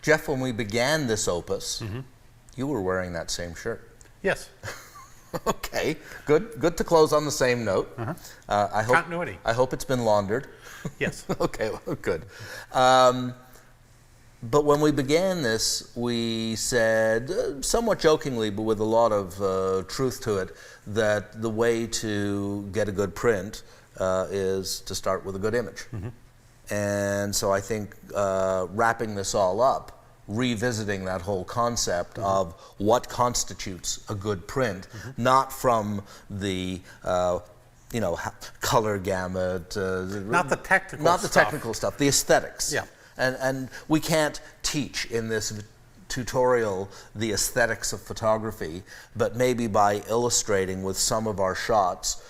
Jeff, when we began this opus, you were wearing that same shirt. Yes. Okay, good to close on the same note. Continuity. I hope it's been laundered. Yes. Okay, well, good. But when we began this, we said, somewhat jokingly, but with a lot of truth to it, that the way to get a good print is to start with a good image. And so I think wrapping this all up, revisiting that whole concept of what constitutes a good print, not from the color gamut, not the technical not stuff. the technical stuff, the aesthetics. Yeah. And we can't teach in this tutorial the aesthetics of photography, but maybe by illustrating with some of our shots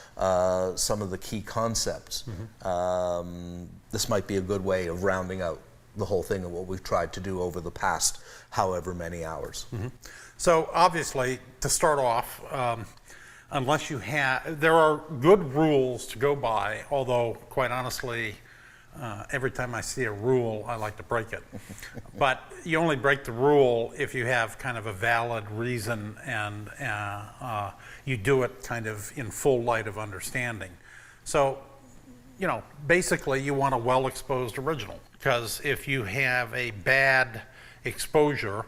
some of the key concepts. This might be a good way of rounding out the whole thing of what we've tried to do over the past however many hours. So obviously, to start off, unless you have, there are good rules to go by, although quite honestly, every time I see a rule, I like to break it. But you only break the rule if you have kind of a valid reason and you do it kind of in full light of understanding. So, basically you want a well-exposed original, because if you have a bad exposure,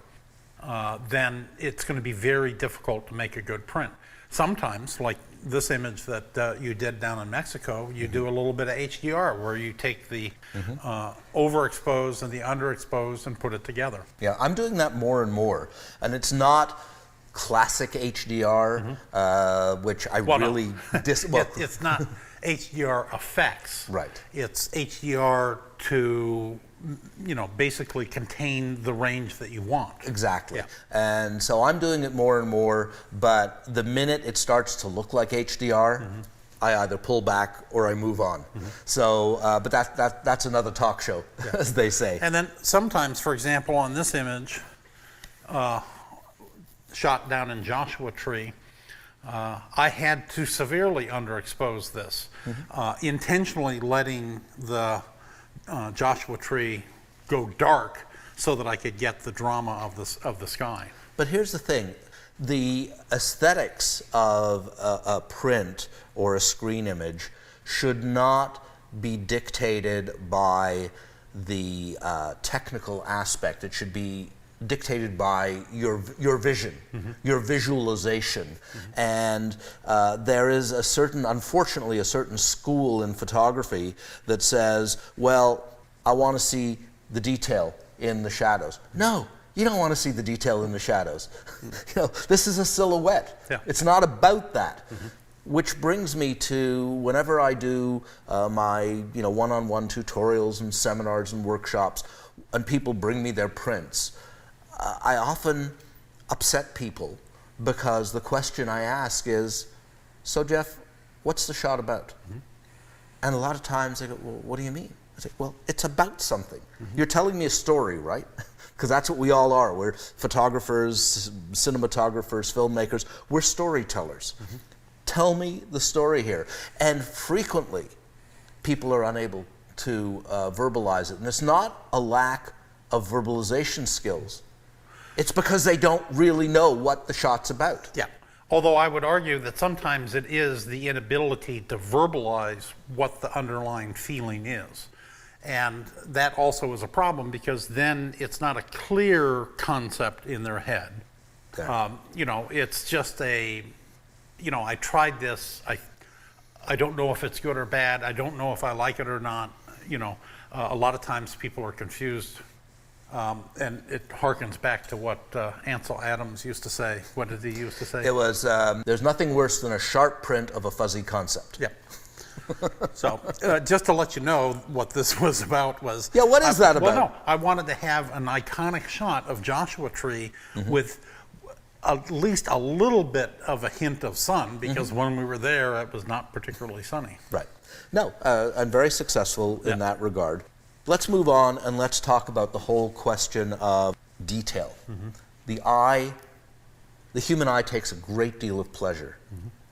then it's going to be very difficult to make a good print. Sometimes, like this image that you did down in Mexico, you do a little bit of HDR where you take the overexposed and the underexposed and put it together. Yeah, I'm doing that more and more, and it's not classic HDR, which I really it's not HDR effects. Right. It's HDR to basically contain the range that you want. Exactly. Yeah. And so I'm doing it more and more, but the minute it starts to look like HDR, I either pull back or I move on. So, but that's another talk show, as they say. And then sometimes, for example, on this image, shot down in Joshua Tree, I had to severely underexpose this, intentionally letting the Joshua Tree go dark so that I could get the drama of the sky. But here's the thing. The aesthetics of a print or a screen image should not be dictated by the technical aspect. It should be dictated by your vision, your visualization. And there is unfortunately a certain school in photography that says, well, I want to see the detail in the shadows. No, you don't want to see the detail in the shadows. This is a silhouette. Yeah. It's not about that. Which brings me to whenever I do my one-on-one tutorials and seminars and workshops, and people bring me their prints, I often upset people because the question I ask is, so Jeff, what's the shot about? And a lot of times they go, well, what do you mean? I say, well, it's about something. You're telling me a story, right? Because that's what we all are. We're photographers, cinematographers, filmmakers. We're storytellers. Tell me the story here. And frequently, people are unable to verbalize it. And it's not a lack of verbalization skills. It's because they don't really know what the shot's about. Yeah. Although I would argue that sometimes it is the inability to verbalize what the underlying feeling is. And that also is a problem because then it's not a clear concept in their head. Yeah. It's just I tried this, I don't know if it's good or bad, I don't know if I like it or not. A lot of times people are confused. And it harkens back to what Ansel Adams used to say. What did he used to say? It was, there's nothing worse than a sharp print of a fuzzy concept. Yeah. So, just to let you know what this was about was... Yeah, what is that about? Well, no, I wanted to have an iconic shot of Joshua Tree with at least a little bit of a hint of sun, because when we were there, it was not particularly sunny. Right. No, I'm very successful in that regard. Let's move on and let's talk about the whole question of detail. The human eye takes a great deal of pleasure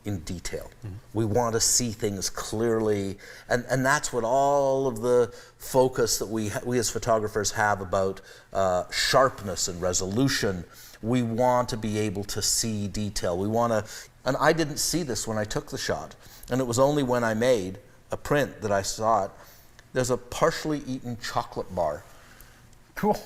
in detail. We want to see things clearly, and that's what all of the focus that we as photographers have about sharpness and resolution. We want to be able to see detail. We want to, and I didn't see this when I took the shot, and it was only when I made a print that I saw it. There's a partially eaten chocolate bar. Cool.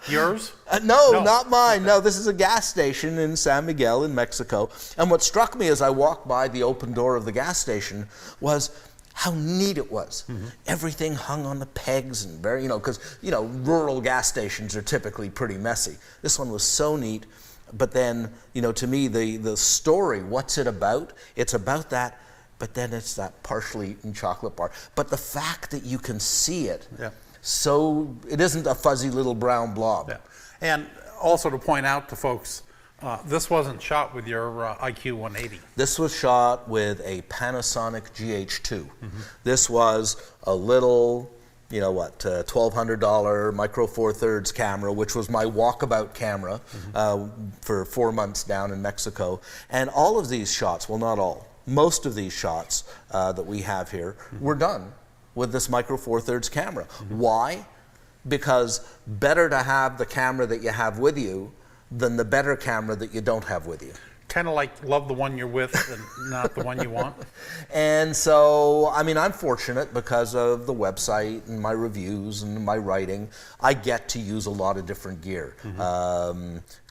Yours? No, not mine. No, this is a gas station in San Miguel in Mexico. And what struck me as I walked by the open door of the gas station was how neat it was. Everything hung on the pegs and very, because, rural gas stations are typically pretty messy. This one was so neat. But then, to me, the story, what's it about? It's about that, but then it's that partially eaten chocolate bar. But the fact that you can see it, so it isn't a fuzzy little brown blob. Yeah. And also to point out to folks, this wasn't shot with your IQ 180. This was shot with a Panasonic GH2. This was a little, $1,200 Micro Four Thirds camera, which was my walkabout camera for 4 months down in Mexico. And all of these shots, well, not all, most of these shots that we have here were done with this Micro Four Thirds camera. Why? Because better to have the camera that you have with you than the better camera that you don't have with you. Kind of like love the one you're with and not the one you want. And so, I'm fortunate because of the website and my reviews and my writing. I get to use a lot of different gear.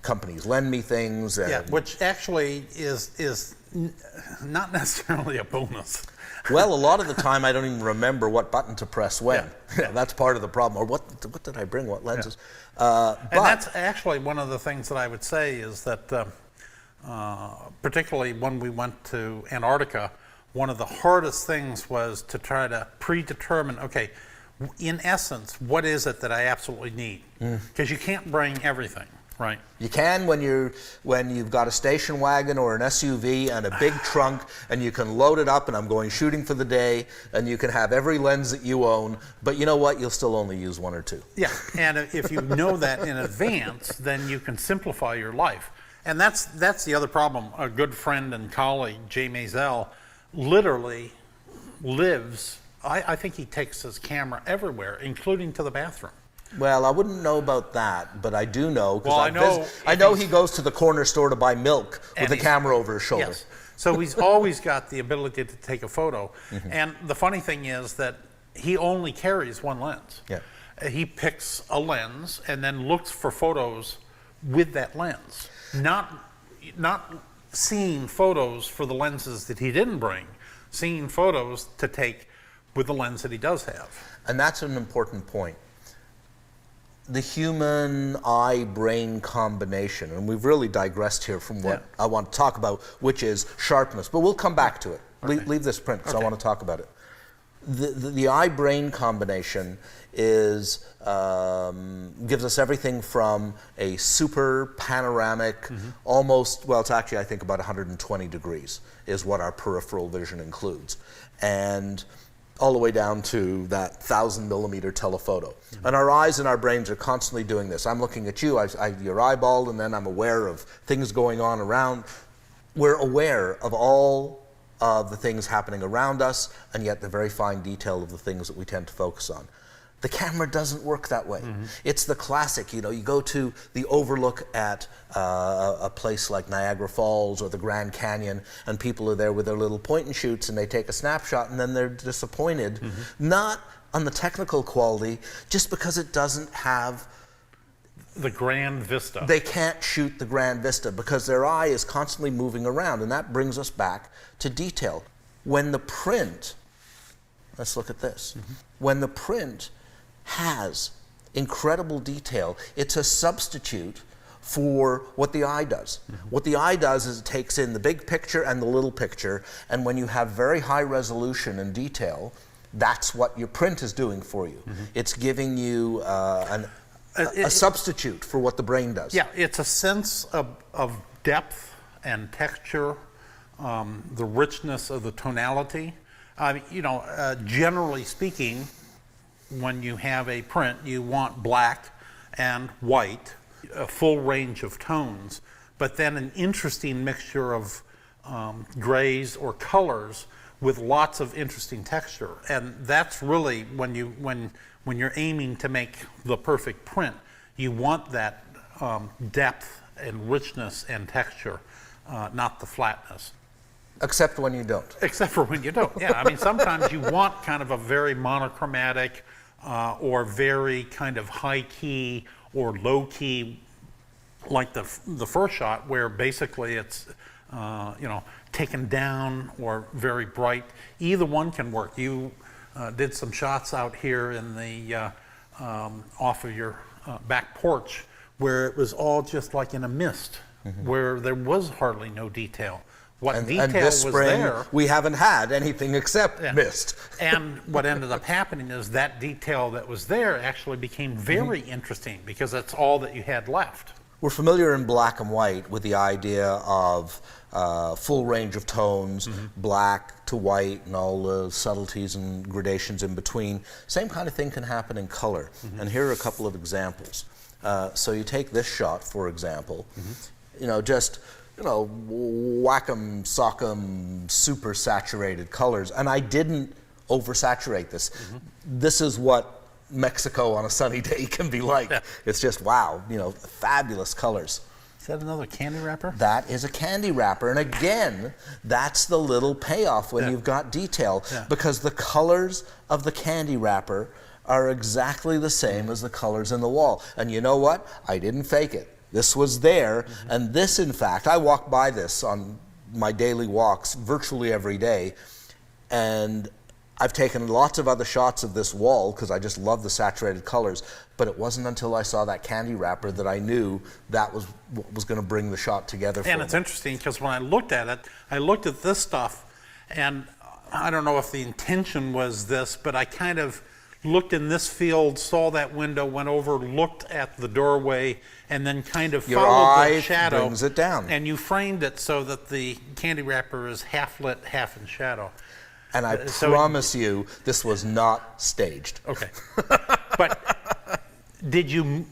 Companies lend me things. Which actually is not necessarily a bonus. Well, a lot of the time I don't even remember what button to press when. That's part of the problem. Or what did I bring? What lenses? And that's actually one of the things that I would say is that, particularly when we went to Antarctica, one of the hardest things was to try to predetermine, okay, in essence, what is it that I absolutely need? Because you can't bring everything. Right. You can when you've got a station wagon or an SUV and a big trunk, and you can load it up, and I'm going shooting for the day, and you can have every lens that you own, but you know what? You'll still only use one or two. Yeah, and if you know that in advance, then you can simplify your life. And that's the other problem. A good friend and colleague, Jay Maisel, literally lives, I think he takes his camera everywhere, including to the bathroom. Well, I wouldn't know about that, but I do know because I know he goes to the corner store to buy milk with the camera over his shoulder. Yes. So he's always got the ability to take a photo. And the funny thing is that he only carries one lens. Yeah. He picks a lens and then looks for photos with that lens. Not seeing photos for the lenses that he didn't bring, seeing photos to take with the lens that he does have. And that's an important point. The human eye-brain combination, and we've really digressed here from what I want to talk about, which is sharpness, but we'll come back to it. Okay. Leave this print, because I want to talk about it. The eye-brain combination is gives us everything from a super panoramic, almost, well, it's actually, I think, about 120 degrees is what our peripheral vision includes. And all the way down to that 1,000 millimeter telephoto. And our eyes and our brains are constantly doing this. I'm looking at you, you're eyeballed, and then I'm aware of things going on around. We're aware of all of the things happening around us, and yet the very fine detail of the things that we tend to focus on. The camera doesn't work that way. It's the classic, you go to the overlook at a place like Niagara Falls or the Grand Canyon, and people are there with their little point and shoots, and they take a snapshot, and then they're disappointed, not on the technical quality, just because it doesn't have the grand vista. They can't shoot the grand vista because their eye is constantly moving around, and that brings us back to detail. When the print, let's look at this, when the print has incredible detail, it's a substitute for what the eye does. What the eye does is it takes in the big picture and the little picture, and when you have very high resolution and detail, that's what your print is doing for you. It's giving you a substitute for what the brain does. Yeah, it's a sense of depth and texture, the richness of the tonality. Generally speaking, when you have a print, you want black and white, a full range of tones, but then an interesting mixture of grays or colors with lots of interesting texture. And that's really when you're aiming to make the perfect print, you want that depth and richness and texture, not the flatness. Except when you don't. Except for when you don't. Yeah, I mean, sometimes you want kind of a very monochromatic or very kind of high key or low key, like the first shot, where basically it's taken down or very bright. Either one can work. You did some shots out here in the off of your back porch where it was all just like in a mist, where there was hardly no detail. What detail and this was spring, there? we haven't had anything except mist. And what ended up happening is that detail that was there actually became very interesting because that's all that you had left. We're familiar in black and white with the idea of full range of tones, black to white, and all the subtleties and gradations in between. Same kind of thing can happen in color. And here are a couple of examples. So you take this shot, for example, just whack-em, sock-em, super saturated colors. And I didn't oversaturate this. This is what Mexico on a sunny day can be like. Yeah. It's just, wow, fabulous colors. Is that another candy wrapper? That is a candy wrapper. And again, that's the little payoff when you've got detail, because the colors of the candy wrapper are exactly the same as the colors in the wall. And you know what? I didn't fake it. This was there, and this, in fact, I walk by this on my daily walks virtually every day, and I've taken lots of other shots of this wall because I just love the saturated colors, but it wasn't until I saw that candy wrapper that I knew that was what was going to bring the shot together for me. And it's interesting because when I looked at it, I looked at this stuff, and I don't know if the intention was this, but I kind of looked in this field, saw that window, went over, looked at the doorway, and then kind of followed the shadow. Your eye brings it down. And you framed it so that the candy wrapper is half lit, half in shadow. And I promise you, this was not staged. Okay. But did you...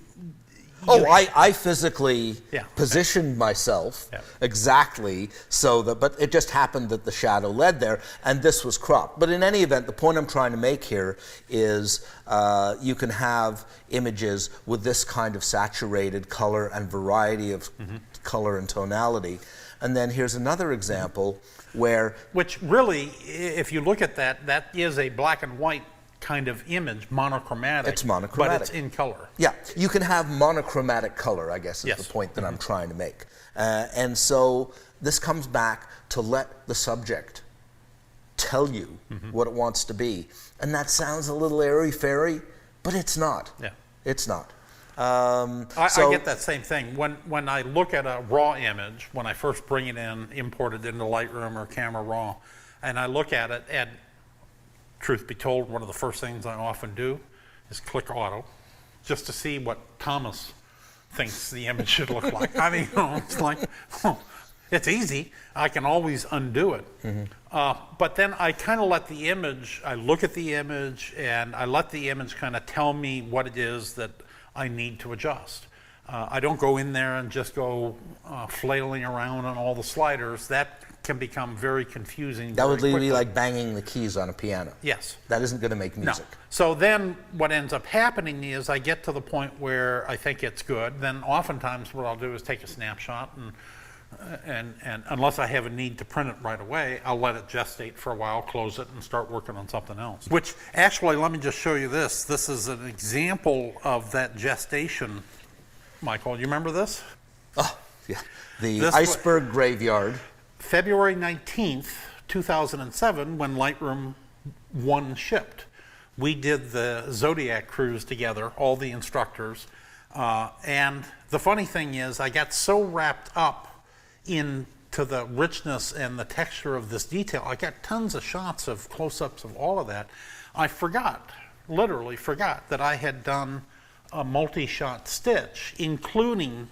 I physically positioned myself exactly so that, but it just happened that the shadow led there, and this was cropped. But in any event, the point I'm trying to make here is you can have images with this kind of saturated color and variety of color and tonality. And then here's another example where... Which really, if you look at that, that is a black and white kind of image, monochromatic. It's monochromatic. But it's in color. Yeah, you can have monochromatic color, I guess, is the point that I'm trying to make. And so this comes back to let the subject tell you what it wants to be. And that sounds a little airy-fairy, but it's not. Yeah. It's not. I get that same thing. When I look at a raw image, when I first bring it in, import it into Lightroom or Camera Raw, and I look at it, and truth be told, one of the first things I often do is click auto, just to see what Thomas thinks the image should look like. I mean, it's like, it's easy. I can always undo it. But then I kind of let the image, I look at the image, and I let the image kind of tell me what it is that I need to adjust. I don't go in there and just go flailing around on all the sliders. That can become very confusing. That would be like banging the keys on a piano. Yes. That isn't going to make music. No. So then what ends up happening is I get to the point where I think it's good. Then oftentimes what I'll do is take a snapshot, and unless I have a need to print it right away, I'll let it gestate for a while, close it, and start working on something else. Which actually, let me just show you this. This is an example of that gestation. Michael, you remember this? Oh, yeah. The iceberg graveyard. February 19th, 2007, when Lightroom 1 shipped. We did the Zodiac cruise together, all the instructors. And the funny thing is, I got so wrapped up into the richness and the texture of this detail. I got tons of shots of close-ups of all of that. I forgot, literally forgot, that I had done a multi-shot stitch, including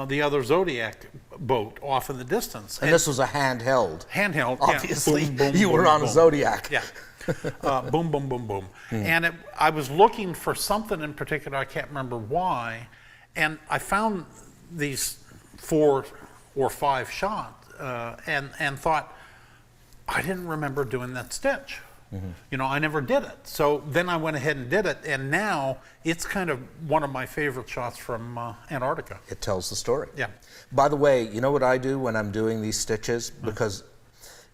the other Zodiac boat off in the distance. And this was a handheld. Handheld, obviously. Yeah. Boom, boom, you boom, were on boom. a Zodiac. Yeah. Boom, boom, boom, boom. And I was looking for something in particular, I can't remember why, and I found these 4 or 5 shots and thought, I didn't remember doing that stitch. You know, I never did it. So then I went ahead and did it, and now it's kind of one of my favorite shots from Antarctica. It tells the story. Yeah. By the way, you know what I do when I'm doing these stitches? Because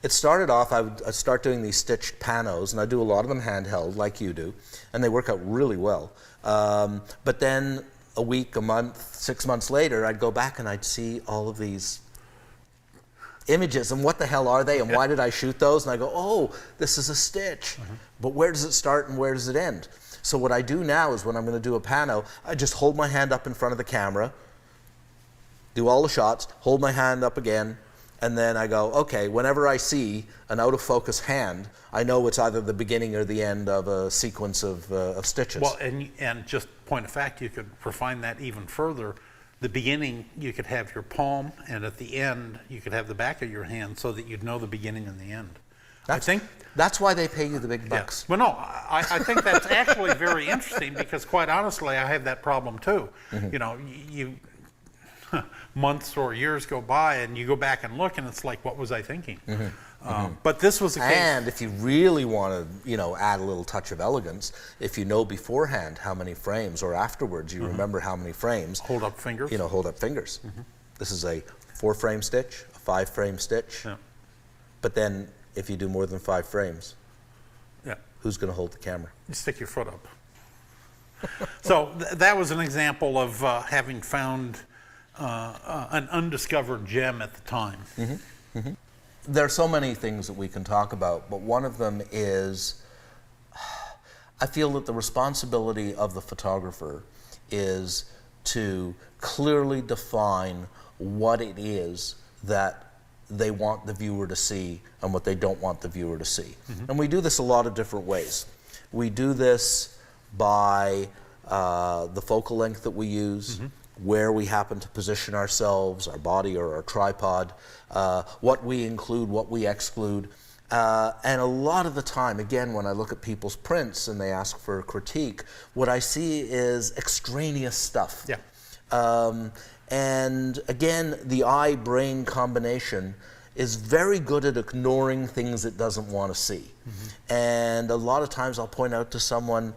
it started off, I'd start doing these stitched panos, and I do a lot of them handheld, like you do, and they work out really well. But then a week, a month, 6 months later, I'd go back and I'd see all of these images, and what the hell are they, and why did I shoot those? And I go, oh, this is a stitch. But where does it start and where does it end? So what I do now is when I'm going to do a pano, I just hold my hand up in front of the camera, do all the shots, hold my hand up again, and then I go, okay, whenever I see an out of focus hand, I know it's either the beginning or the end of a sequence of stitches. Well, and just point of fact, you could refine that even further. The beginning, you could have your palm, and at the end, you could have the back of your hand so that you'd know the beginning and the end. That's why they pay you the big bucks. Yeah. Well, no, I think that's actually very interesting because, quite honestly, I have that problem too. You know, you months or years go by, and you go back and look, and it's like, what was I thinking? But this was a case. And if you really want to, you know, add a little touch of elegance, if you know beforehand how many frames, or afterwards you remember how many frames. Hold up fingers. You know, hold up fingers. This is a 4-frame stitch, a 5-frame stitch. Yeah. But then if you do more than 5 frames, Yeah. who's going to hold the camera? You stick your foot up. So that was an example of having found an undiscovered gem at the time. There are so many things that we can talk about, but one of them is, I feel that the responsibility of the photographer is to clearly define what it is that they want the viewer to see and what they don't want the viewer to see. And we do this a lot of different ways. We do this by the focal length that we use, where we happen to position ourselves, our body or our tripod, what we include, what we exclude. And a lot of the time, again, when I look at people's prints and they ask for a critique, what I see is extraneous stuff. Yeah. And again, the eye-brain combination is very good at ignoring things it doesn't want to see. And a lot of times I'll point out to someone,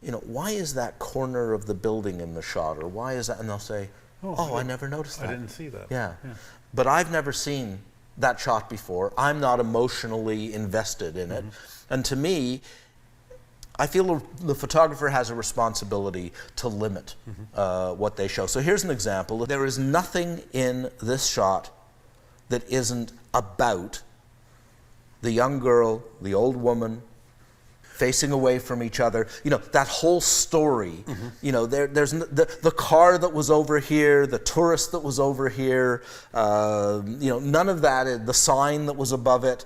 you know, why is that corner of the building in the shot, or why is that? And they'll say, oh, I never noticed that. I didn't see that. Yeah. But I've never seen that shot before. I'm not emotionally invested in it. And to me, I feel the photographer has a responsibility to limit what they show. So here's an example. There is nothing in this shot that isn't about the young girl, the old woman, facing away from each other. You know, that whole story. You know, there's the car that was over here, the tourist that was over here, you know, none of that, the sign that was above it.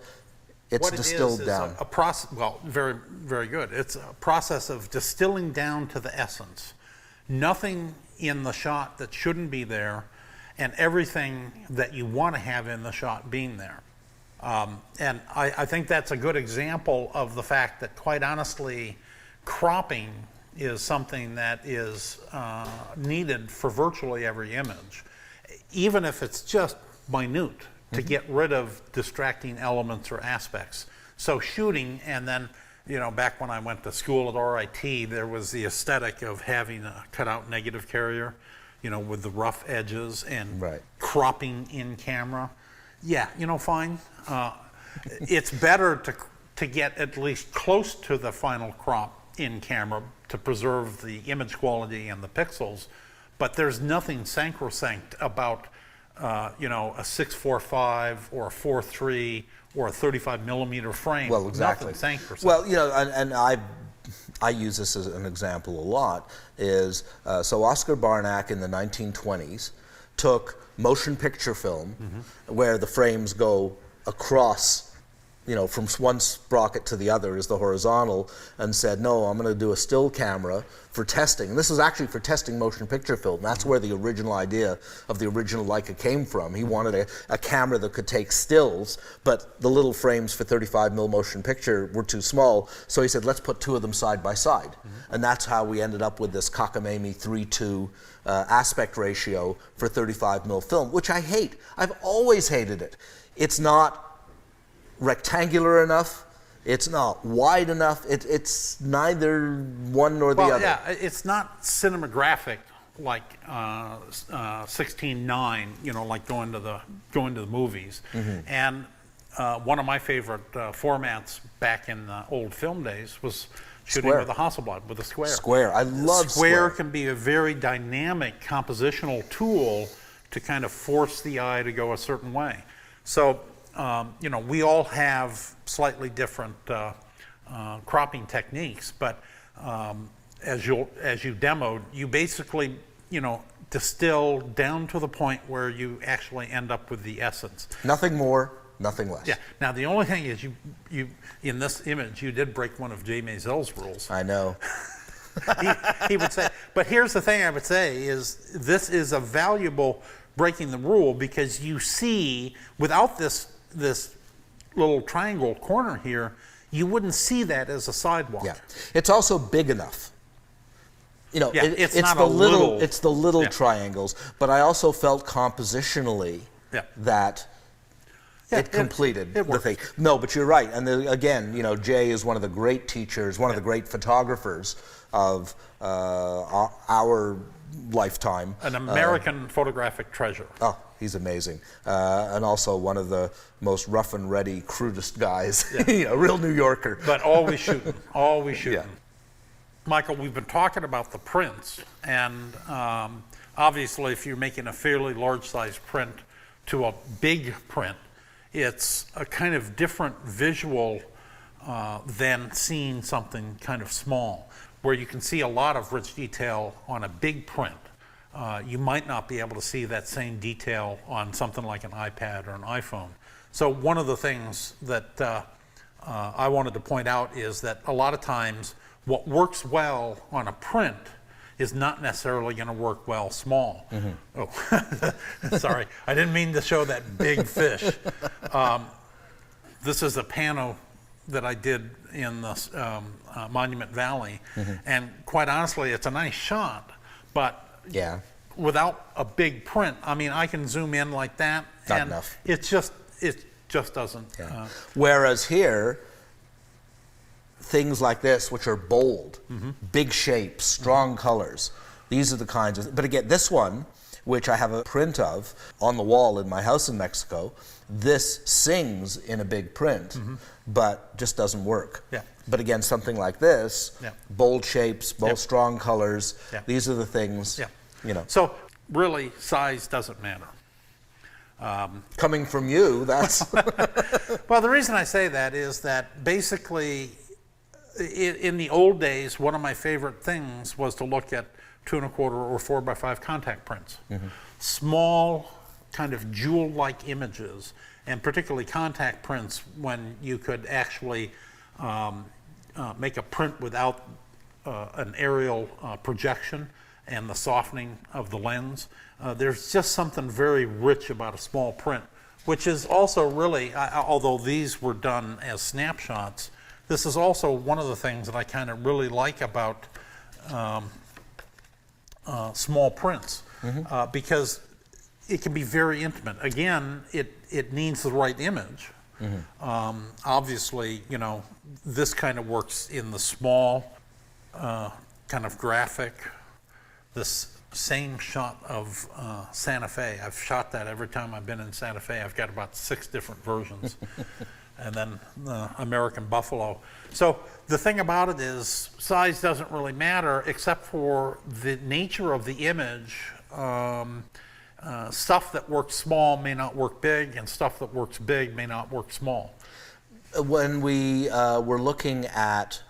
It's distilled down. A process, well, very, very good. It's a process of distilling down to the essence. Nothing in the shot that shouldn't be there, and everything that you want to have in the shot being there. And I think that's a good example of the fact that, quite honestly, cropping is something that is needed for virtually every image, even if it's just minute, to get rid of distracting elements or aspects. So shooting, and then, you know, back when I went to school at RIT, there was the aesthetic of having a cutout negative carrier, you know, with the rough edges and cropping in camera. Yeah, you know, fine. It's better to get at least close to the final crop in camera to preserve the image quality and the pixels, but there's nothing sacrosanct about you know, a 6.45 or a 4.3 or a 35 millimeter frame. Well, exactly. Nothing sacrosanct. Well, you know, and I use this as an example a lot, is so Oscar Barnack in the 1920s took motion picture film where the frames go across from one sprocket to the other is the horizontal, and said, no, I'm going to do a still camera for testing. And this is actually for testing motion picture film. That's where the original idea of the original Leica came from. He wanted a camera that could take stills, but the little frames for 35mm motion picture were too small, so he said, let's put two of them side by side. And that's how we ended up with this cockamamie 3:2 aspect ratio for 35mm film, which I hate. I've always hated it. It's not rectangular enough, it's not wide enough, it's neither one nor the other. Yeah, it's not cinematographic like 16:9, like going to the movies. And one of my favorite formats back in the old film days was shooting with a Hasselblad, with a square. Square, I love Square can be a very dynamic compositional tool to kind of force the eye to go a certain way. So, we all have slightly different cropping techniques, but as you demoed, you basically, distill down to the point where you actually end up with the essence. Nothing more, nothing less. Yeah. Now the only thing is, you in this image, you did break one of J. Mazel's rules. I know. he would say, but here's the thing I would say is this is a valuable breaking the rule, because you see, without this little triangle corner here, you wouldn't see that as a sidewalk. Yeah, it's also big enough. It's not the a little. It's the little triangles, but I also felt compositionally that it completed the thing. No, but you're right, and again, Jay is one of the great teachers, one of the great photographers of our lifetime. An American photographic treasure. Oh, he's amazing. And also one of the most rough and ready, crudest guys. Real New Yorker. But always shooting, always shooting. Yeah. Michael, we've been talking about the prints, and obviously if you're making a fairly large size print to a big print, it's a kind of different visual than seeing something kind of small, where you can see a lot of rich detail on a big print. You might not be able to see that same detail on something like an iPad or an iPhone. So one of the things that I wanted to point out is that a lot of times what works well on a print is not necessarily going to work well small. Oh, sorry, I didn't mean to show that big fish. This is a pano that I did in the Monument Valley, and quite honestly, it's a nice shot, but without a big print, I mean, I can zoom in like that, not and enough. it just doesn't. Whereas here, things like this, which are bold, big shapes, strong colors, these are the kinds of, but again, this one, which I have a print of on the wall in my house in Mexico, this sings in a big print, but just doesn't work. But again, something like this, bold shapes, bold strong colors, these are the things, So really, size doesn't matter. Coming from you, that's... Well, the reason I say that is that basically, in the old days, one of my favorite things was to look at 2 1/4 or 4x5 contact prints. Small, kind of jewel-like images, and particularly contact prints when you could actually make a print without an aerial projection and the softening of the lens. There's just something very rich about a small print, which is also really, although these were done as snapshots, this is also one of the things that I kind of really like about small prints, because it can be very intimate. Again, it needs the right image. Obviously, this kind of works in the small, kind of graphic. This same shot of Santa Fe, I've shot that every time I've been in Santa Fe. I've got about 6 different versions. And then the American Buffalo. So the thing about it is size doesn't really matter, except for the nature of the image. Stuff that works small may not work big, and stuff that works big may not work small. When we were looking at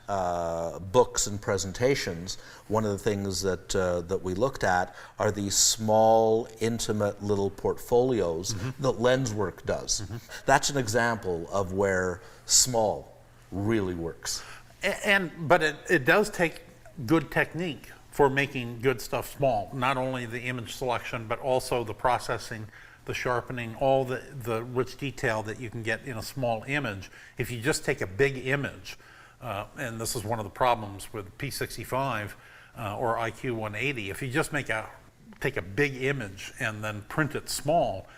books and presentations, one of the things that we looked at are these small, intimate little portfolios that Lenswork does. That's an example of where small really works. But it does take good technique for making good stuff small. Not only the image selection, but also the processing, the sharpening, all the rich detail that you can get in a small image. If you just take a big image, and this is one of the problems with P65 or IQ 180, if you just take a big image and then print it small,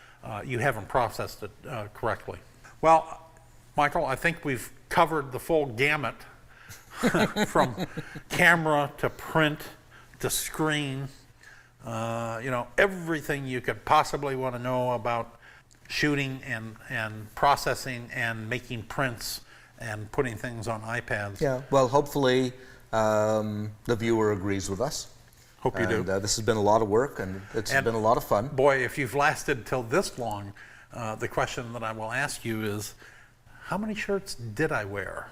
you haven't processed it correctly. Well, Michael, I think we've covered the full gamut from camera to print to screen. You know, everything you could possibly want to know about shooting and processing and making prints and putting things on iPads. Yeah, well, hopefully the viewer agrees with us. Hope you do. This has been a lot of work, and it's been a lot of fun. Boy, if you've lasted till this long, the question that I will ask you is, how many shirts did I wear?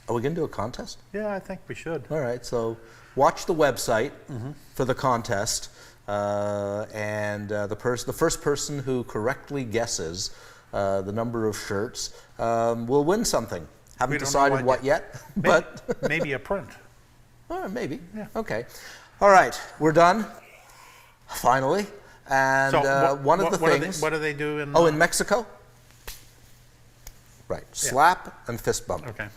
Are we going to do a contest? Yeah, I think we should. All right, so watch the website for the contest, and the first person who correctly guesses the number of shirts will win something. Haven't decided what yet, but maybe a print. Maybe. Yeah. Okay. All right, we're done. Finally, and so one of the things. What do they do in? Oh, in Mexico. Right, slap and fist bump. Okay.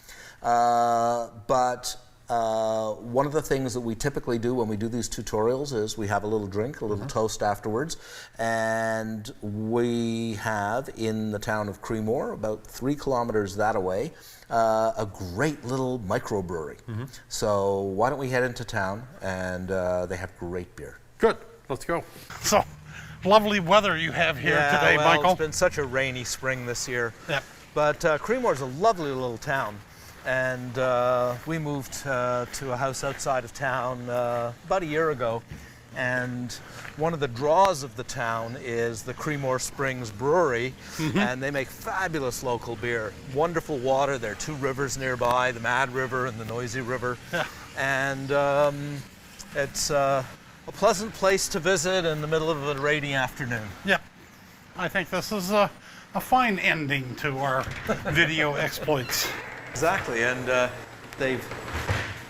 But one of the things that we typically do when we do these tutorials is we have a little drink, a little toast afterwards, and we have in the town of Creemore, about 3 kilometers that away, a great little microbrewery. So why don't we head into town, and they have great beer. Good, let's go. So, lovely weather you have here today, well, Michael. It's been such a rainy spring this year. Yep. But Creemore's a lovely little town, and we moved to a house outside of town about a year ago, and one of the draws of the town is the Creemore Springs Brewery, and they make fabulous local beer. Wonderful water. There are 2 rivers nearby, the Mad River and the Noisy River, and it's a pleasant place to visit in the middle of a rainy afternoon. Yep. I think this is a fine ending to our video exploits. Exactly, and they've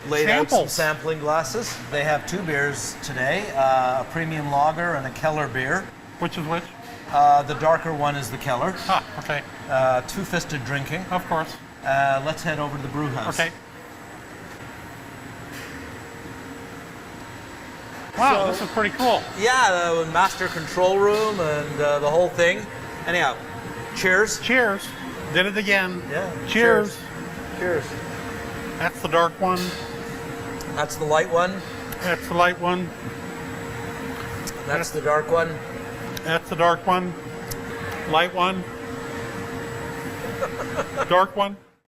laid out some sampling glasses. They have 2 beers today, a premium lager and a Keller beer. Which is which? The darker one is the Keller. Ah, okay. Two-fisted drinking. Of course. Let's head over to the brew house. Okay. Wow, this is pretty cool. Yeah, the master control room and the whole thing. Anyhow, cheers. Cheers. Did it again. Yeah. Cheers. Cheers. That's the dark one. That's the light one. That's the light one. That's the dark one. That's the dark one. Light one. Dark one.